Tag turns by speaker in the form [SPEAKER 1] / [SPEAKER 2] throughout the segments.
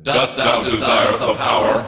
[SPEAKER 1] Dost thou desire the power?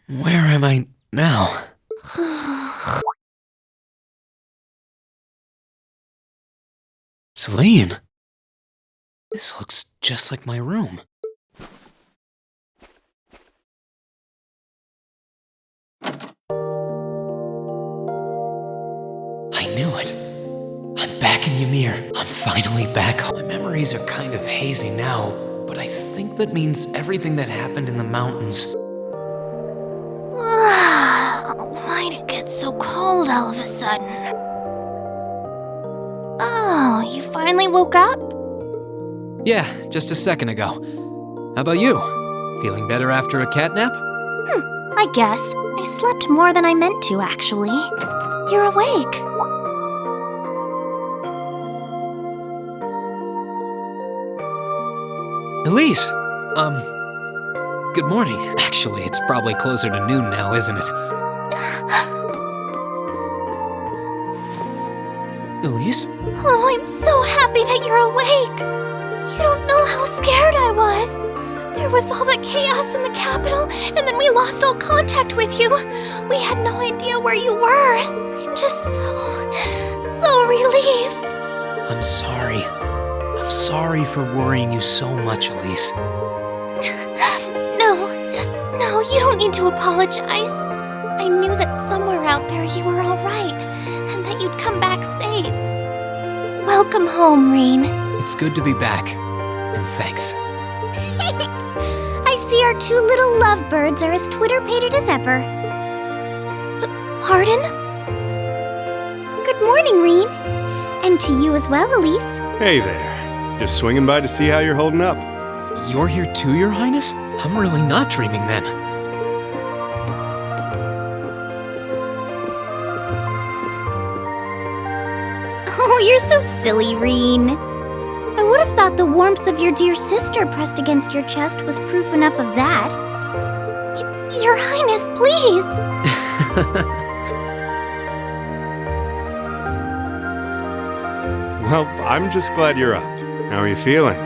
[SPEAKER 2] Where am I now? Celine! This looks just like my room. I knew it. I'm back in YMIR. I'm finally back home. My memories are kind of hazy now, but I think that means everything that happened in the mountains.
[SPEAKER 3] Why'd it get so cold all of a sudden? Oh, you finally woke up?
[SPEAKER 2] Yeah, just a second ago. How about you? Feeling better after a catnap?
[SPEAKER 3] I guess. I slept more than I meant to, actually. You're awake.
[SPEAKER 2] Elise! Good morning. Actually, it's probably closer to noon now, isn't it? Elise?
[SPEAKER 3] Oh, I'm so happy that you're awake. You don't know how scared I was. There was all that chaos in the capital, and then we lost all contact with you. We had no idea where you were. I'm just so relieved.
[SPEAKER 2] I'm sorry. I'm sorry for worrying you so much, Elise.
[SPEAKER 3] No, you don't need to apologize. I knew that somewhere out there you were all right, and that you'd come back safe. Welcome home, Rean.
[SPEAKER 2] It's good to be back, and thanks.
[SPEAKER 3] I see our two little lovebirds are as Twitter-pated as ever. Pardon? Good morning, Rean. And to you as well, Elise.
[SPEAKER 4] Hey there. Just swinging by to see how you're holding up.
[SPEAKER 2] You're here too, Your Highness? I'm really not dreaming then.
[SPEAKER 3] Oh, you're so silly, Rean. I would have thought the warmth of your dear sister pressed against your chest was proof enough of that. Your Highness, please!
[SPEAKER 4] Well, I'm just glad you're up. How are you feeling?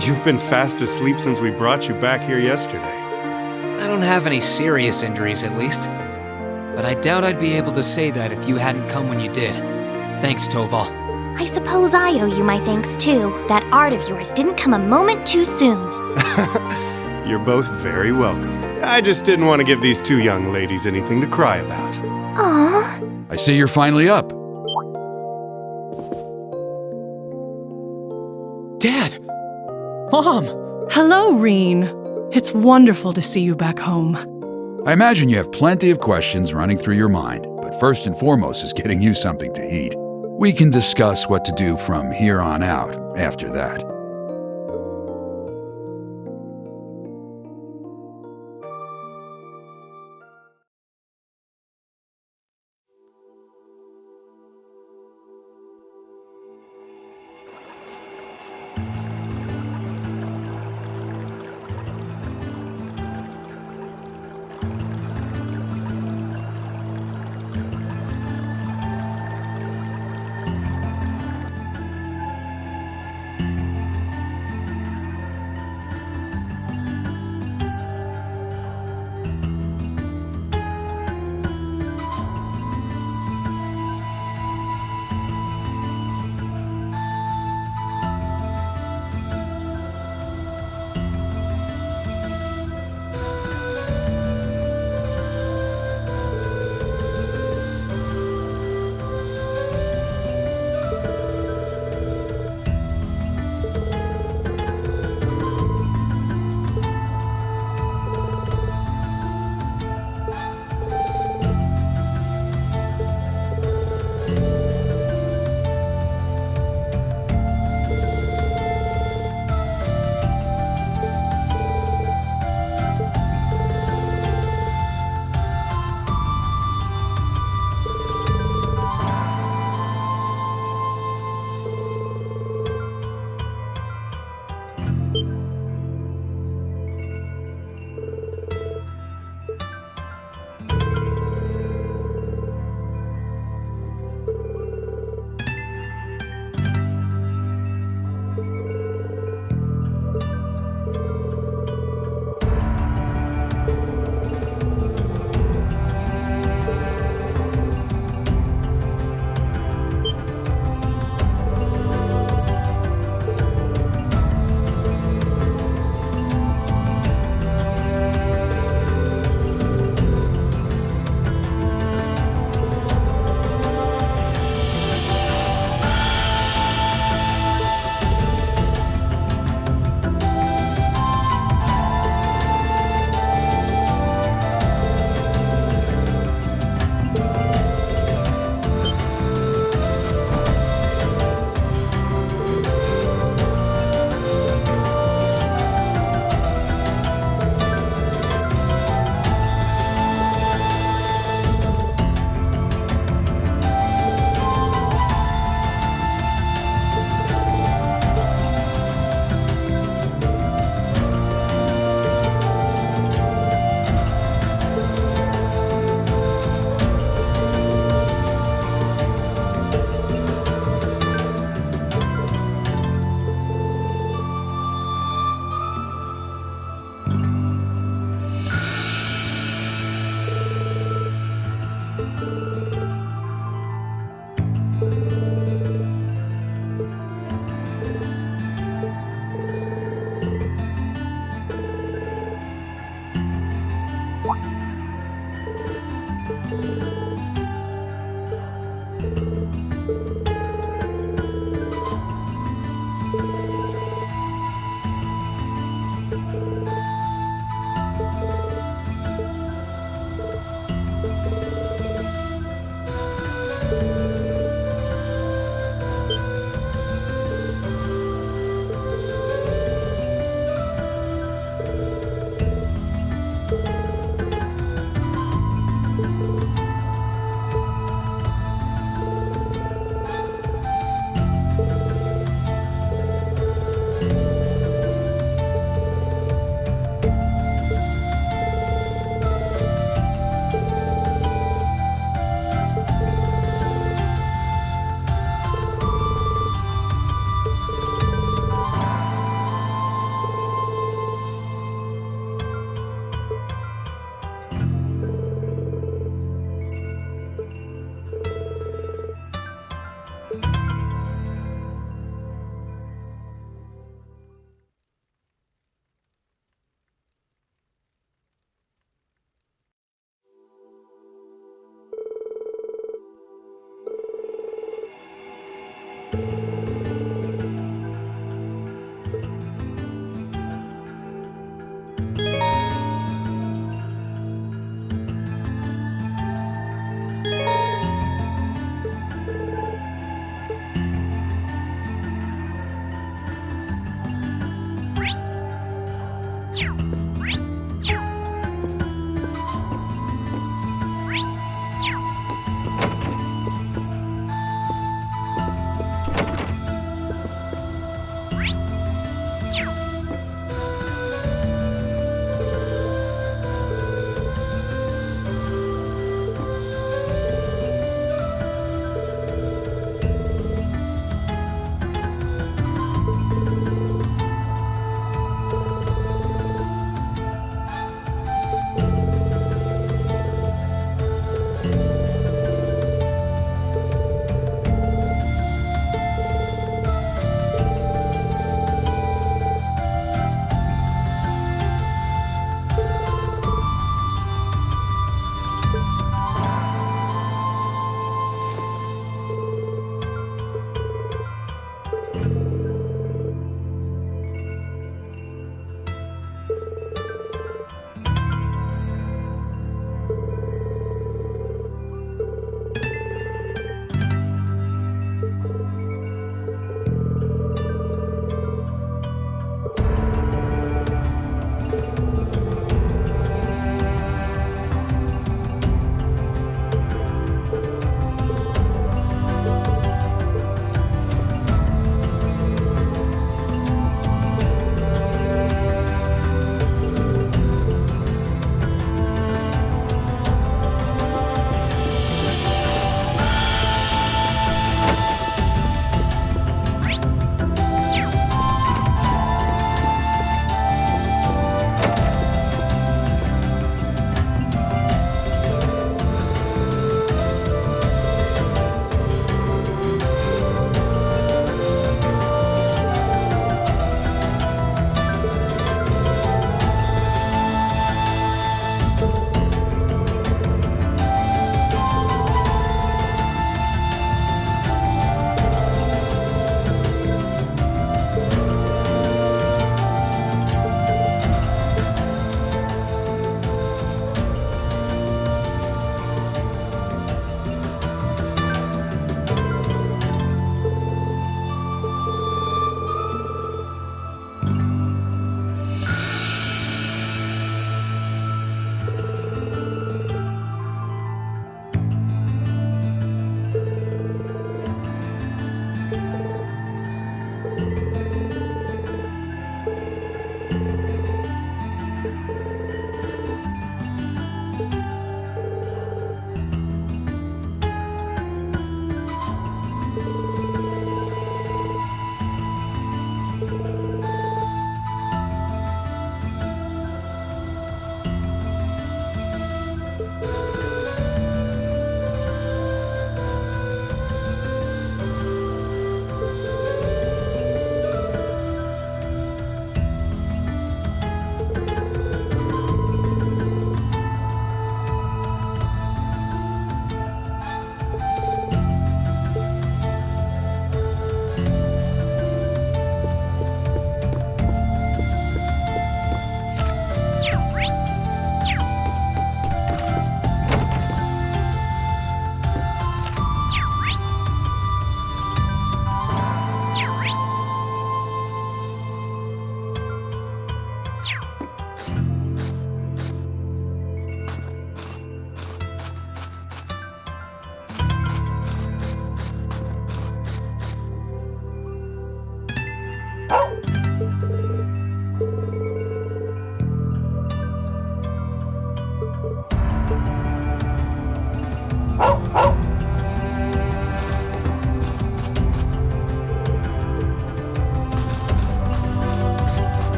[SPEAKER 4] You've been fast asleep since we brought you back here yesterday.
[SPEAKER 2] I don't have any serious injuries, at least. But I doubt I'd be able to say that if you hadn't come when you did. Thanks, Toval.
[SPEAKER 3] I suppose I owe you my thanks, too. That art of yours didn't come a moment too soon.
[SPEAKER 4] You're both very welcome. I just didn't want to give these two young ladies anything to cry about.
[SPEAKER 3] Aww.
[SPEAKER 5] I see you're finally up.
[SPEAKER 2] Dad! Mom!
[SPEAKER 6] Hello, Reen. It's wonderful to see you back home.
[SPEAKER 5] I imagine you have plenty of questions running through your mind, but first and foremost is getting you something to eat. We can discuss what to do from here on out after that.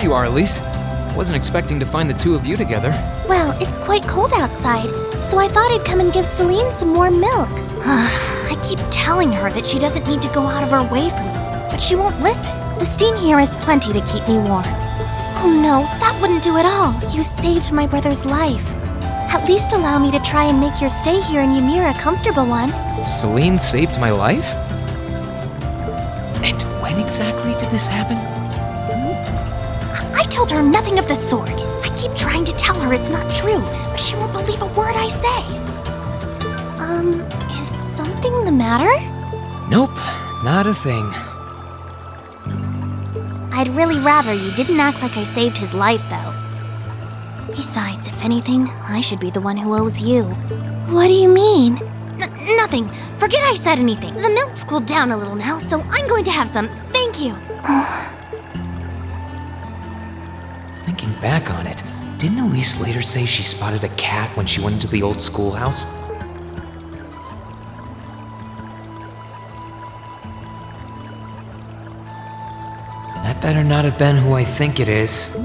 [SPEAKER 2] you are, Elise. Wasn't expecting to find the two of you together.
[SPEAKER 3] Well, it's quite cold outside, so I thought I'd come and give Celine some warm milk. I keep telling her that she doesn't need to go out of her way for me, but she won't listen. The steam here is plenty to keep me warm. Oh no, that wouldn't do at all. You saved my brother's life. At least allow me to try and make your stay here in YMIR a comfortable one.
[SPEAKER 2] Celine saved my life? And when exactly did this happen?
[SPEAKER 3] I told her nothing of the sort. I keep trying to tell her it's not true, but she won't believe a word I say. Is something the matter?
[SPEAKER 2] Nope, not a thing.
[SPEAKER 3] I'd really rather you didn't act like I saved his life, though. Besides, if anything, I should be the one who owes you. What do you mean? Nothing. Forget I said anything. The milk's cooled down a little now, so I'm going to have some. Thank you.
[SPEAKER 2] Thinking back on it, didn't Elise later say she spotted a cat when she went into the old schoolhouse? That better not have been who I think it is.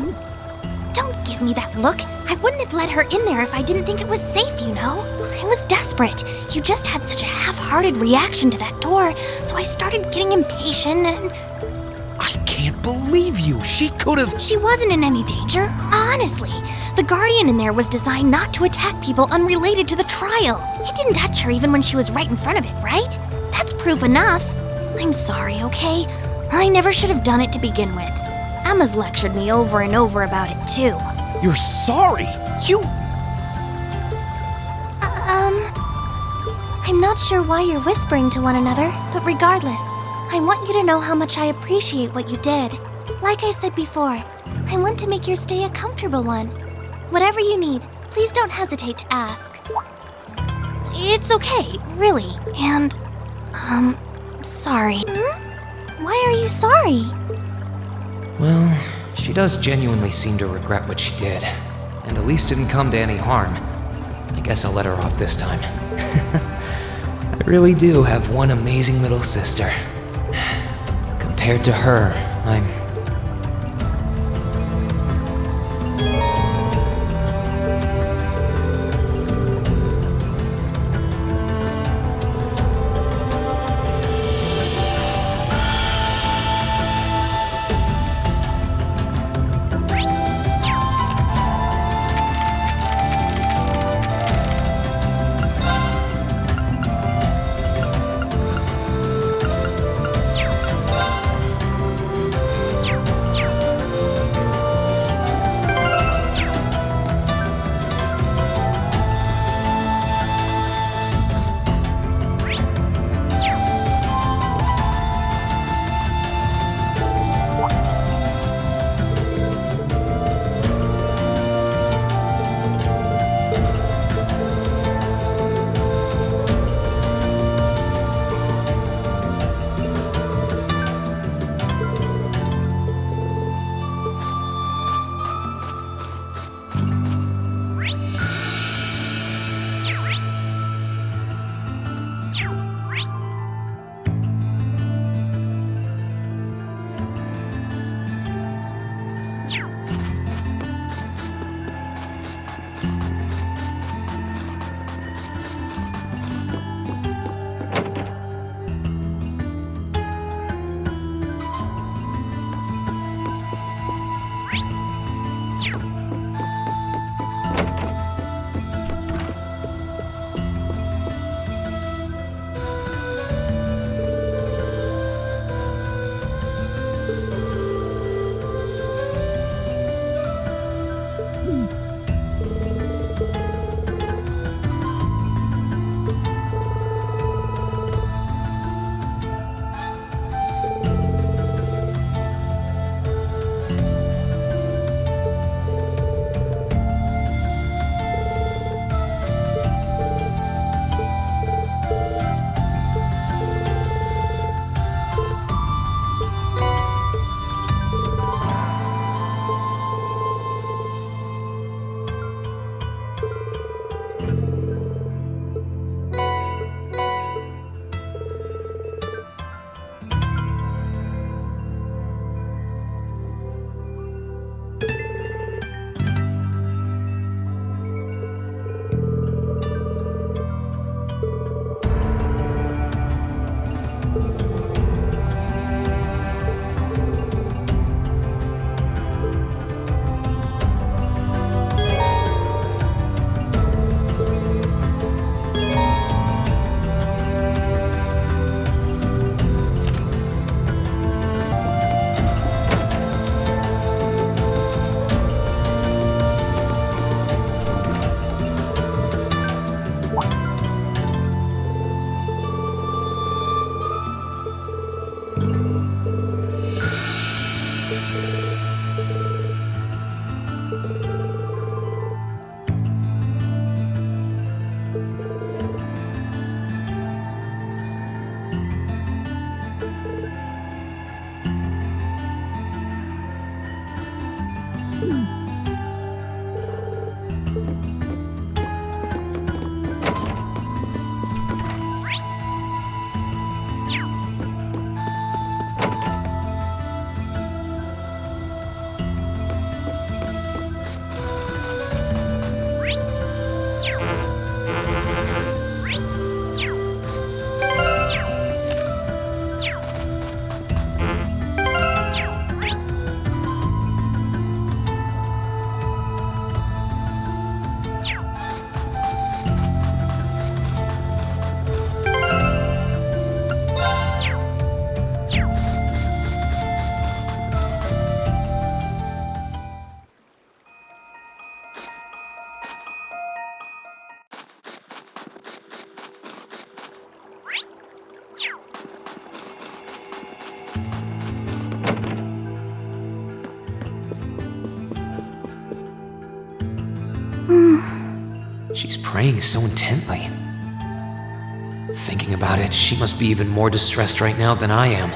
[SPEAKER 3] Don't give me that look. I wouldn't have let her in there if I didn't think it was safe, you know? I was desperate. You just had such a half-hearted reaction to that door, so I started getting impatient and...
[SPEAKER 2] I can't believe you! She could've...
[SPEAKER 3] She wasn't in any danger, honestly. The Guardian in there was designed not to attack people unrelated to the trial. It didn't touch her even when she was right in front of it, right? That's proof enough. I'm sorry, okay? I never should have done it to begin with. Emma's lectured me over and over about it, too.
[SPEAKER 2] You're sorry? You...
[SPEAKER 3] I'm not sure why you're whispering to one another, but regardless, I want you to know how much I appreciate what you did. Like I said before, I want to make your stay a comfortable one. Whatever you need, please don't hesitate to ask. It's okay, really, and, sorry. Why are you sorry?
[SPEAKER 2] Well, she does genuinely seem to regret what she did, and Elise didn't come to any harm. I guess I'll let her off this time. I really do have one amazing little sister. Compared to her, I'm... She's praying so intently. Thinking about it, she must be even more distressed right now than I am.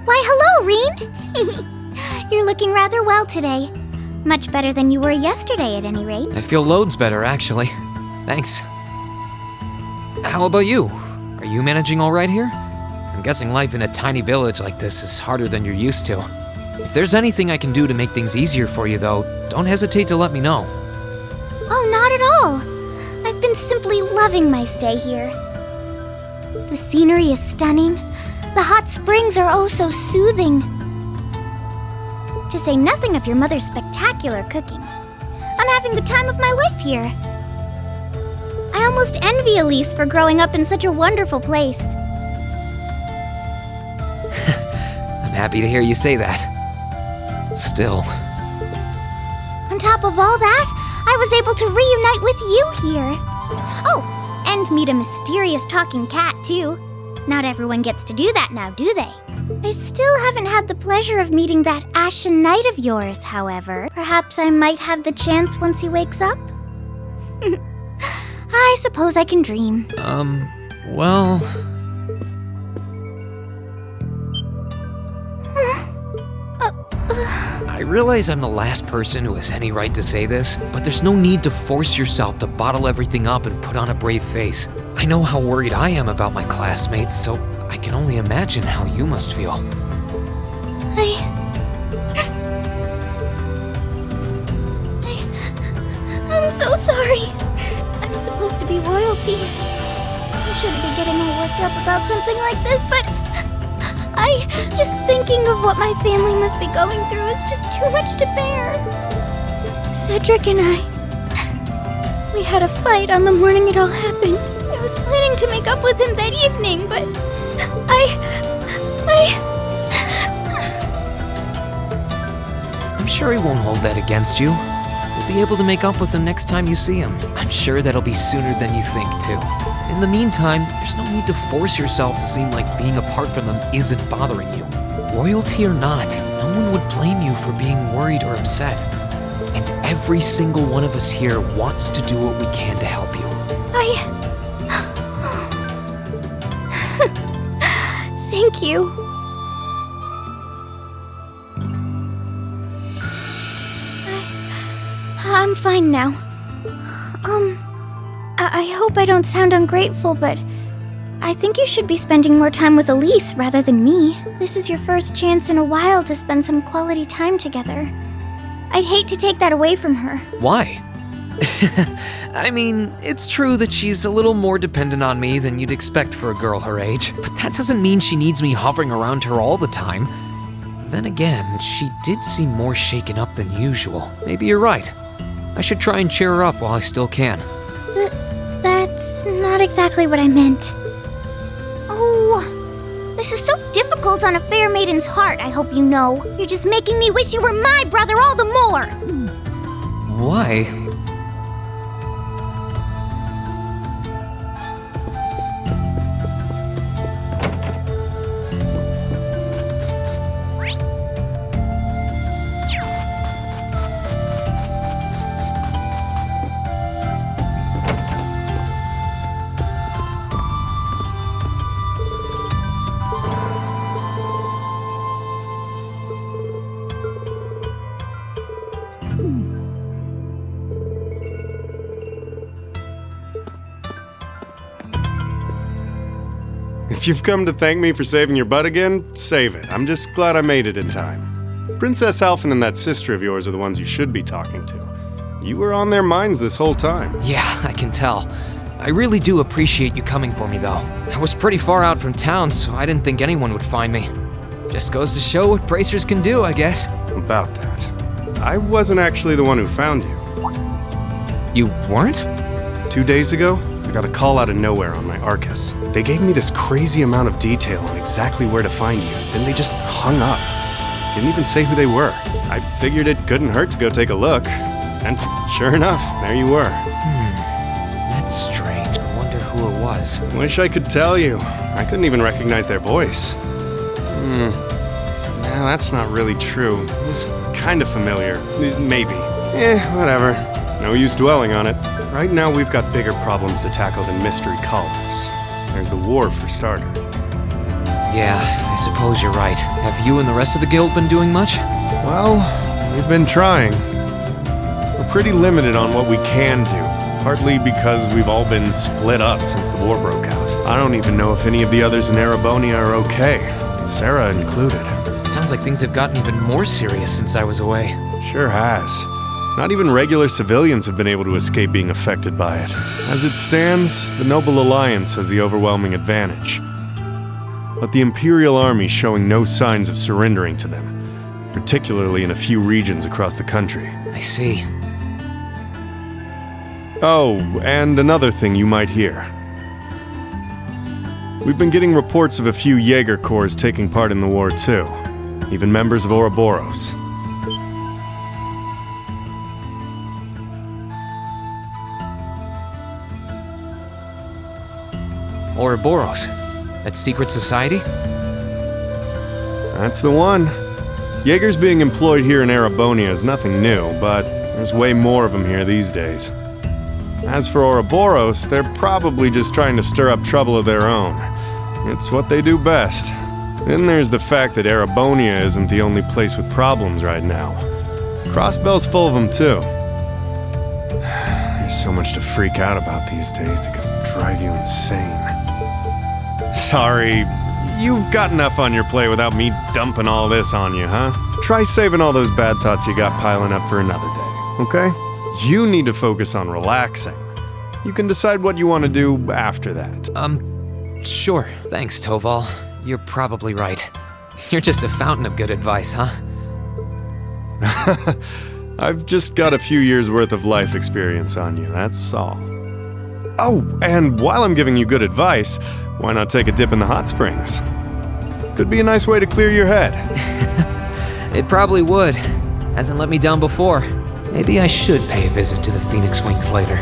[SPEAKER 3] Why, hello, Reen! You're looking rather well today. Much better than you were yesterday, at any rate.
[SPEAKER 2] I feel loads better, actually. Thanks. How about you? Are you managing all right here? I'm guessing life in a tiny village like this is harder than you're used to. If there's anything I can do to make things easier for you, though, don't hesitate to let me know.
[SPEAKER 3] Oh, not at all. I've been simply loving my stay here. The scenery is stunning. The hot springs are oh so soothing. To say nothing of your mother's spectacular cooking. I'm having the time of my life here. I almost envy Elise for growing up in such a wonderful place.
[SPEAKER 2] I'm happy to hear you say that. Still.
[SPEAKER 3] On top of all that, I was able to reunite with you here. Oh, and meet a mysterious talking cat, too. Not everyone gets to do that now, do they? I still haven't had the pleasure of meeting that Ashen Knight of yours, however. Perhaps I might have the chance once he wakes up? I suppose I can dream.
[SPEAKER 2] Well... I realize I'm the last person who has any right to say this, but there's no need to force yourself to bottle everything up and put on a brave face. I know how worried I am about my classmates, so I can only imagine how you must feel.
[SPEAKER 3] I'm so sorry. I'm supposed to be royalty. I shouldn't be getting all worked up about something like this, but just thinking of what my family must be going through is just too much to bear. Cedric and we had a fight on the morning it all happened. I was planning to make up with him that evening, but
[SPEAKER 2] I'm sure he won't hold that against you. You'll be able to make up with him next time you see him. I'm sure that'll be sooner than you think, too. In the meantime, there's no need to force yourself to seem like being apart from them isn't bothering you. Royalty or not, no one would blame you for being worried or upset. And every single one of us here wants to do what we can to help you.
[SPEAKER 3] Thank you. I'm fine now. I hope I don't sound ungrateful, but I think you should be spending more time with Elise rather than me. This is your first chance in a while to spend some quality time together. I'd hate to take that away from her.
[SPEAKER 2] Why? I mean, it's true that she's a little more dependent on me than you'd expect for a girl her age, but that doesn't mean she needs me hovering around her all the time. Then again, she did seem more shaken up than usual. Maybe you're right. I should try and cheer her up while I still can.
[SPEAKER 3] That's not exactly what I meant. Oh, this is so difficult on a fair maiden's heart, I hope you know. You're just making me wish you were my brother all the more.
[SPEAKER 2] Why?
[SPEAKER 4] If you've come to thank me for saving your butt again, save it. I'm just glad I made it in time. Princess Alphen and that sister of yours are the ones you should be talking to. You were on their minds this whole time.
[SPEAKER 2] Yeah, I can tell. I really do appreciate you coming for me, though. I was pretty far out from town, so I didn't think anyone would find me. Just goes to show what bracers can do, I guess.
[SPEAKER 4] About that, I wasn't actually the one who found you.
[SPEAKER 2] You weren't?
[SPEAKER 4] 2 days ago, I got a call out of nowhere on my Arcus. They gave me this crazy amount of detail on exactly where to find you, then they just hung up. Didn't even say who they were. I figured it couldn't hurt to go take a look. And sure enough, there you were.
[SPEAKER 2] That's strange. I wonder who it was.
[SPEAKER 4] Wish I could tell you. I couldn't even recognize their voice. Nah, that's not really true. It was kind of familiar. Maybe. Whatever. No use dwelling on it. Right now we've got bigger problems to tackle than mystery callers. There's the war for starter.
[SPEAKER 2] Yeah, I suppose you're right. Have you and the rest of the guild been doing much?
[SPEAKER 4] Well, we've been trying. We're pretty limited on what we can do, partly because we've all been split up since the war broke out. I don't even know if any of the others in Erebonia are okay, Sarah included.
[SPEAKER 2] It sounds like things have gotten even more serious since I was away.
[SPEAKER 4] Sure has. Not even regular civilians have been able to escape being affected by it. As it stands, the Noble Alliance has the overwhelming advantage. But the Imperial Army's showing no signs of surrendering to them, particularly in a few regions across the country.
[SPEAKER 2] I see.
[SPEAKER 4] Oh, and another thing you might hear. We've been getting reports of a few Jaeger corps taking part in the war too, even members of Ouroboros.
[SPEAKER 2] Ouroboros? That secret society?
[SPEAKER 4] That's the one. Jaegers being employed here in Erebonia is nothing new, but there's way more of them here these days. As for Ouroboros, they're probably just trying to stir up trouble of their own. It's what they do best. Then there's the fact that Erebonia isn't the only place with problems right now. Crossbell's full of them too. There's so much to freak out about these days, it could drive you insane. Sorry, you've got enough on your plate without me dumping all this on you, huh? Try saving all those bad thoughts you got piling up for another day, okay? You need to focus on relaxing. You can decide what you want to do after that.
[SPEAKER 2] Sure. Thanks, Toval. You're probably right. You're just a fountain of good advice, huh?
[SPEAKER 4] I've just got a few years' worth of life experience on you, that's all. Oh, and while I'm giving you good advice, why not take a dip in the hot springs? Could be a nice way to clear your head.
[SPEAKER 2] It probably would. Hasn't let me down before. Maybe I should pay a visit to the Phoenix Wings later.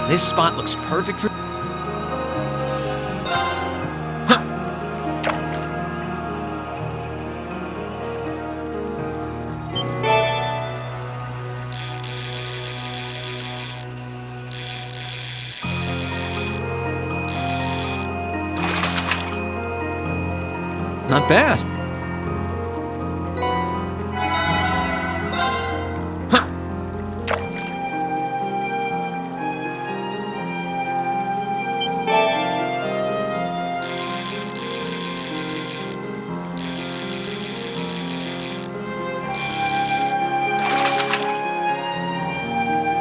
[SPEAKER 2] This spot looks perfect for... Not bad.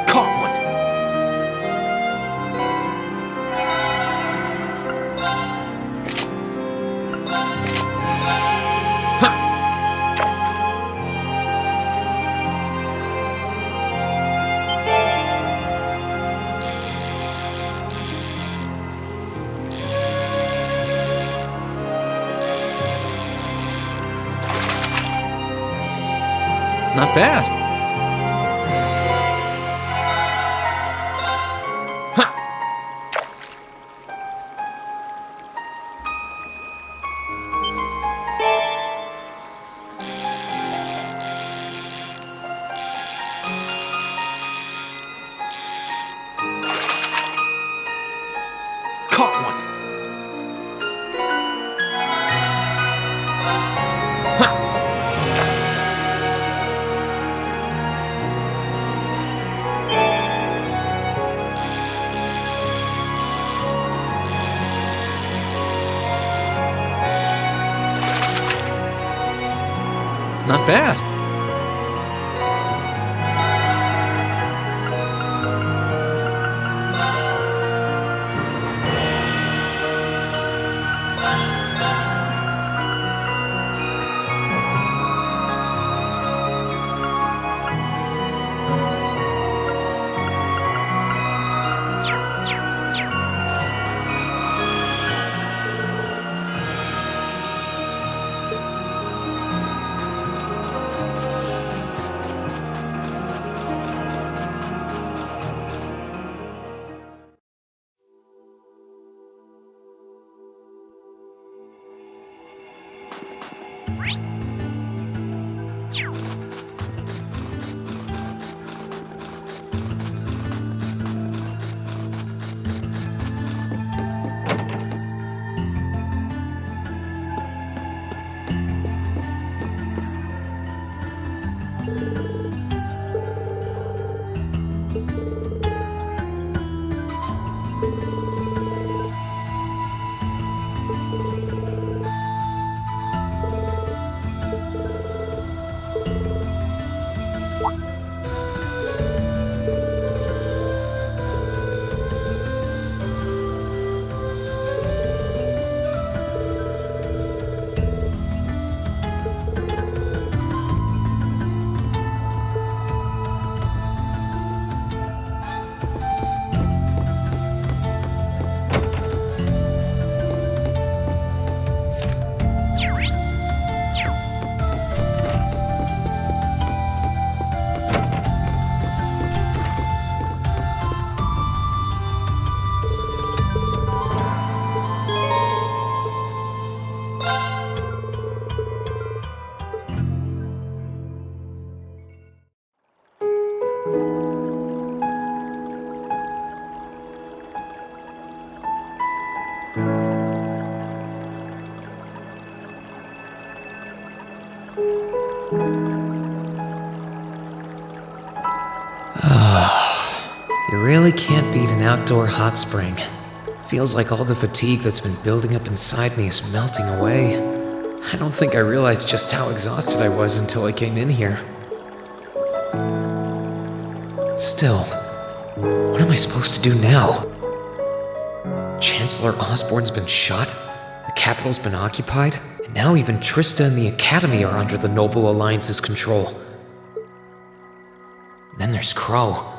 [SPEAKER 2] Caught one. Not bad. Caught one. Not bad. You really can't beat an outdoor hot spring. Feels like all the fatigue that's been building up inside me is melting away. I don't think I realized just how exhausted I was until I came in here. Still, what am I supposed to do now? Chancellor Osborne's been shot, the capital's been occupied, and now even Trista and the Academy are under the Noble Alliance's control. Then there's Crow.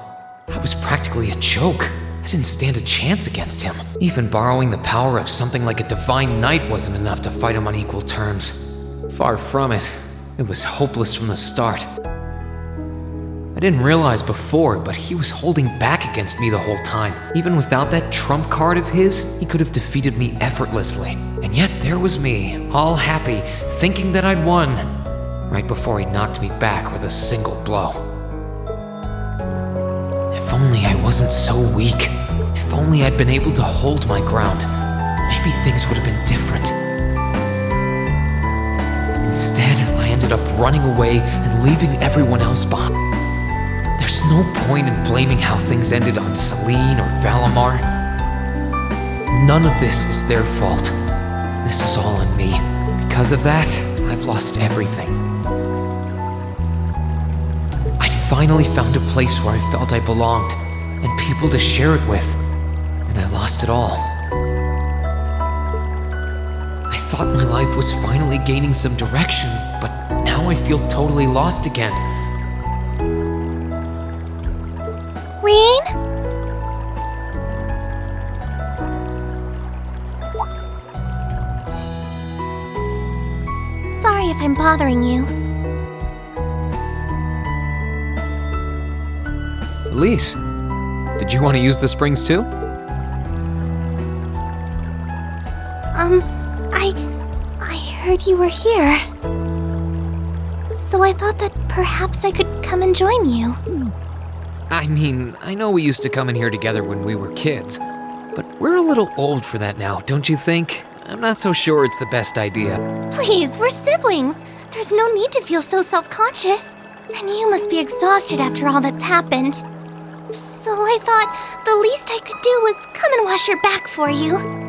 [SPEAKER 2] That was practically a joke. I didn't stand a chance against him. Even borrowing the power of something like a divine knight wasn't enough to fight him on equal terms. Far from it. It was hopeless from the start. I didn't realize before, but he was holding back against me the whole time. Even without that trump card of his, he could have defeated me effortlessly. And yet there was me, all happy, thinking that I'd won, right before he knocked me back with a single blow. If only I wasn't so weak. If only I'd been able to hold my ground. Maybe things would have been different. Instead, I ended up running away and leaving everyone else behind. There's no point in blaming how things ended on Celine or Valimar. None of this is their fault. This is all on me. Because of that, I've lost everything. I'd finally found a place where I felt I belonged, and people to share it with, and I lost it all. I thought my life was finally gaining some direction, but now I feel totally lost again.
[SPEAKER 3] Reen? Sorry if I'm bothering you.
[SPEAKER 2] Elise, did you want to use the springs too?
[SPEAKER 3] I heard you were here. So I thought that perhaps I could come and join you.
[SPEAKER 2] I mean, I know we used to come in here together when we were kids, but we're a little old for that now, don't you think? I'm not so sure it's the best idea.
[SPEAKER 3] Please, we're siblings. There's no need to feel so self-conscious. And you must be exhausted after all that's happened. So I thought the least I could do was come and wash your back for you.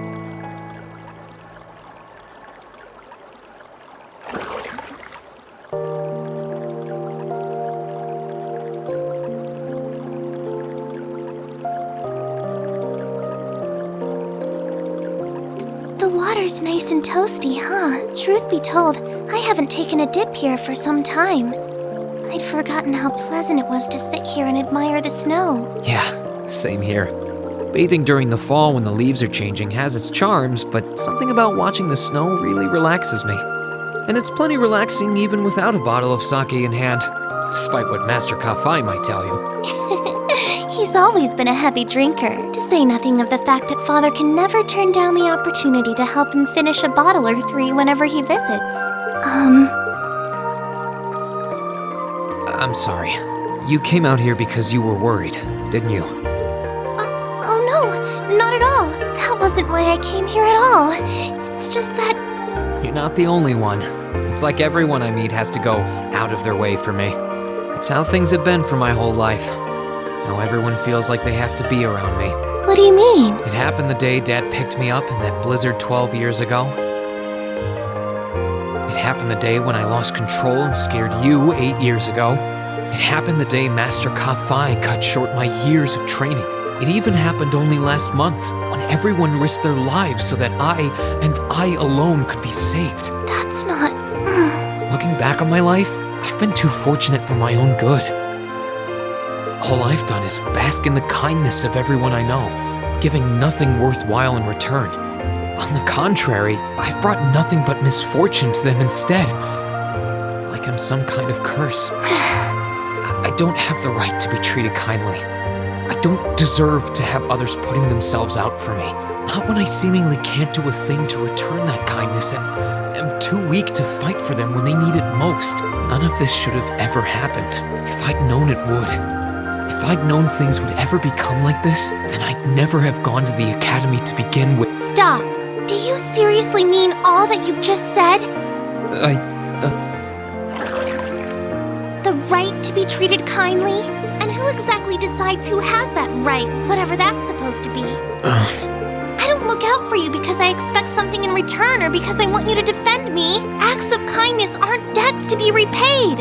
[SPEAKER 3] The water's nice and toasty, huh? Truth be told, I haven't taken a dip here for some time. I'd forgotten how pleasant it was to sit here and admire the snow.
[SPEAKER 2] Yeah, same here. Bathing during the fall when the leaves are changing has its charms, but something about watching the snow really relaxes me. And it's plenty relaxing even without a bottle of sake in hand, despite what Master Kafai might tell you.
[SPEAKER 3] He's always been a heavy drinker, to say nothing of the fact that Father can never turn down the opportunity to help him finish a bottle or three whenever he visits.
[SPEAKER 2] I'm sorry. You came out here because you were worried, didn't you?
[SPEAKER 3] Oh no, not at all. That wasn't why I came here at all. It's just that...
[SPEAKER 2] You're not the only one. It's like everyone I meet has to go out of their way for me. It's how things have been for my whole life. How everyone feels like they have to be around me.
[SPEAKER 3] What do you mean?
[SPEAKER 2] It happened the day Dad picked me up in that blizzard 12 years ago. It happened the day when I lost control and scared you 8 years ago. It happened the day Master Kafai cut short my years of training. It even happened only last month, when everyone risked their lives so that I alone could be saved.
[SPEAKER 3] That's not...
[SPEAKER 2] Looking back on my life, I've been too fortunate for my own good. All I've done is bask in the kindness of everyone I know, giving nothing worthwhile in return. On the contrary, I've brought nothing but misfortune to them instead. Like I'm some kind of curse. I don't have the right to be treated kindly. I don't deserve to have others putting themselves out for me. Not when I seemingly can't do a thing to return that kindness and am too weak to fight for them when they need it most. None of this should have ever happened. If I'd known it would. If I'd known things would ever become like this, then I'd never have gone to the academy to begin with.
[SPEAKER 3] Stop! Do you seriously mean all that you've just said? The right to be treated kindly? And who exactly decides who has that right, whatever that's supposed to be? I don't look out for you because I expect something in return or because I want you to defend me. Acts of kindness aren't debts to be repaid.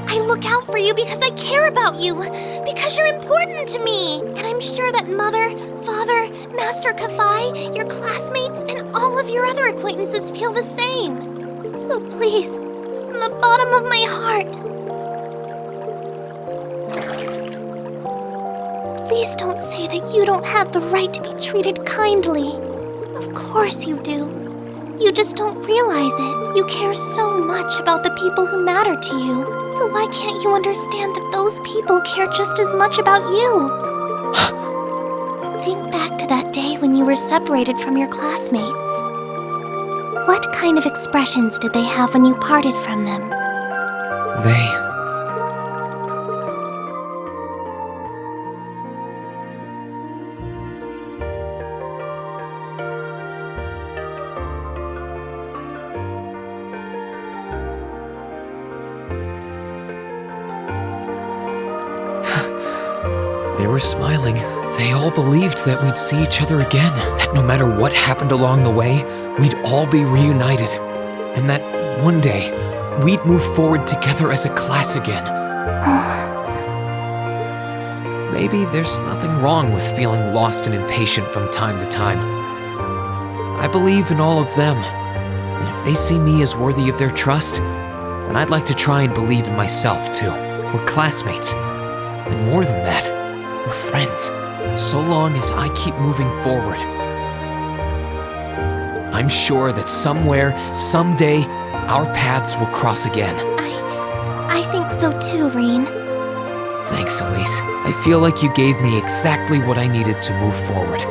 [SPEAKER 3] I look out for you because I care about you, because you're important to me. And I'm sure that Mother, Father, Master Kafai, your classmates, and all of your other acquaintances feel the same. So please, from the bottom of my heart, please don't say that you don't have the right to be treated kindly. Of course you do. You just don't realize it. You care so much about the people who matter to you. So why can't you understand that those people care just as much about you? Think back to that day when you were separated from your classmates. What kind of expressions did they have when you parted from them?
[SPEAKER 2] They were smiling. They all believed that we'd see each other again, that no matter what happened along the way, we'd all be reunited, and that one day, we'd move forward together as a class again. Maybe there's nothing wrong with feeling lost and impatient from time to time. I believe in all of them, and if they see me as worthy of their trust, then I'd like to try and believe in myself too. We're classmates, and more than that, we're friends, so long as I keep moving forward. I'm sure that somewhere, someday, our paths will cross again.
[SPEAKER 3] I think so too, Reen.
[SPEAKER 2] Thanks, Elise. I feel like you gave me exactly what I needed to move forward.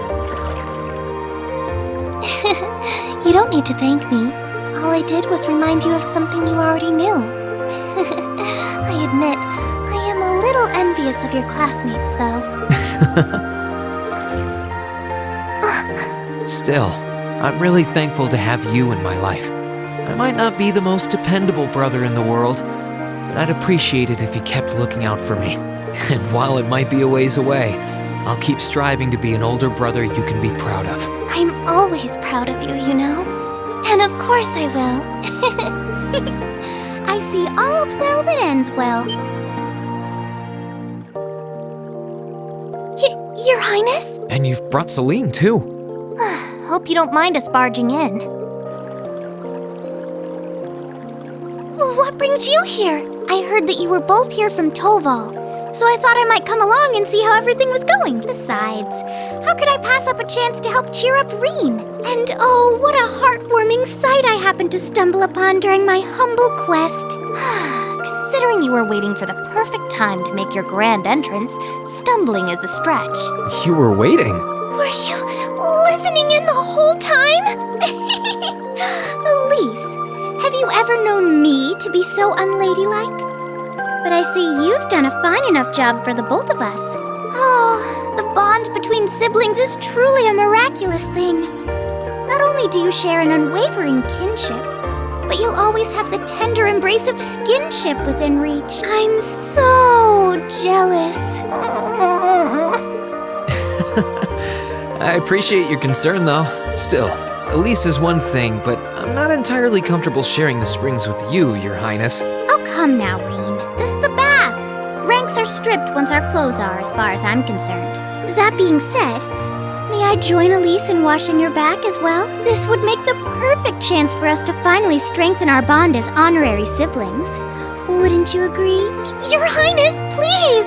[SPEAKER 3] You don't need to thank me. All I did was remind you of something you already knew. I admit, I am a little envious of your classmates, though.
[SPEAKER 2] Still, I'm really thankful to have you in my life. I might not be the most dependable brother in the world, but I'd appreciate it if you kept looking out for me. And while it might be a ways away, I'll keep striving to be an older brother you can be proud of.
[SPEAKER 3] I'm always proud of you, you know? And of course I will. I see all's well that ends well. Your Highness?
[SPEAKER 2] And you've brought Celine, too.
[SPEAKER 3] Hope you don't mind us barging in. What brings you here? I heard that you were both here from Toval, so I thought I might come along and see how everything was going. Besides, how could I pass up a chance to help cheer up Reen? And oh, what a heartwarming sight I happened to stumble upon during my humble quest. Considering you were waiting for the perfect time to make your grand entrance, stumbling is a stretch.
[SPEAKER 2] You were waiting?
[SPEAKER 3] Were you listening in the whole time? Elise, have you ever known me to be so unladylike? But I see you've done a fine enough job for the both of us. Oh, the bond between siblings is truly a miraculous thing. Not only do you share an unwavering kinship, but you'll always have the tender embrace of skinship within reach. I'm so jealous.
[SPEAKER 2] I appreciate your concern, though. Still, Elise is one thing, but I'm not entirely comfortable sharing the springs with you, Your Highness.
[SPEAKER 3] Oh, come now, Reen. This is the bath. Ranks are stripped once our clothes are, as far as I'm concerned. That being said, may I join Elise in washing your back as well? This would make the perfect chance for us to finally strengthen our bond as honorary siblings. Wouldn't you agree? Your Highness, please!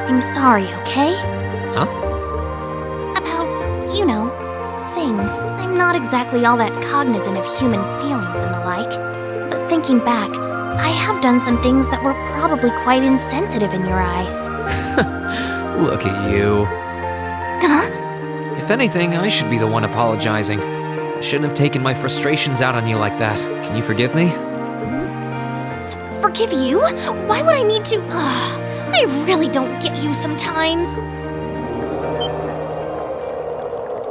[SPEAKER 3] I'm sorry, okay?
[SPEAKER 2] Huh?
[SPEAKER 3] About, things. I'm not exactly all that cognizant of human feelings and the like. But thinking back, I have done some things that were probably quite insensitive in your eyes.
[SPEAKER 2] Look at you.
[SPEAKER 3] Huh?
[SPEAKER 2] If anything, I should be the one apologizing. I shouldn't have taken my frustrations out on you like that. Can you forgive me?
[SPEAKER 3] Forgive you? Why would I need to? I really don't get you sometimes.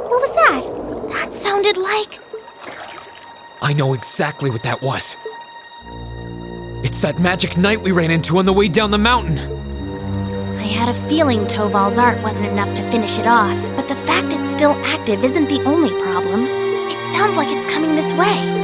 [SPEAKER 3] What was that? That sounded like...
[SPEAKER 2] I know exactly what that was. It's that magic knight we ran into on the way down the mountain.
[SPEAKER 3] I had a feeling Toval's art wasn't enough to finish it off, but the fact it's still active isn't the only problem. It sounds like it's coming this way.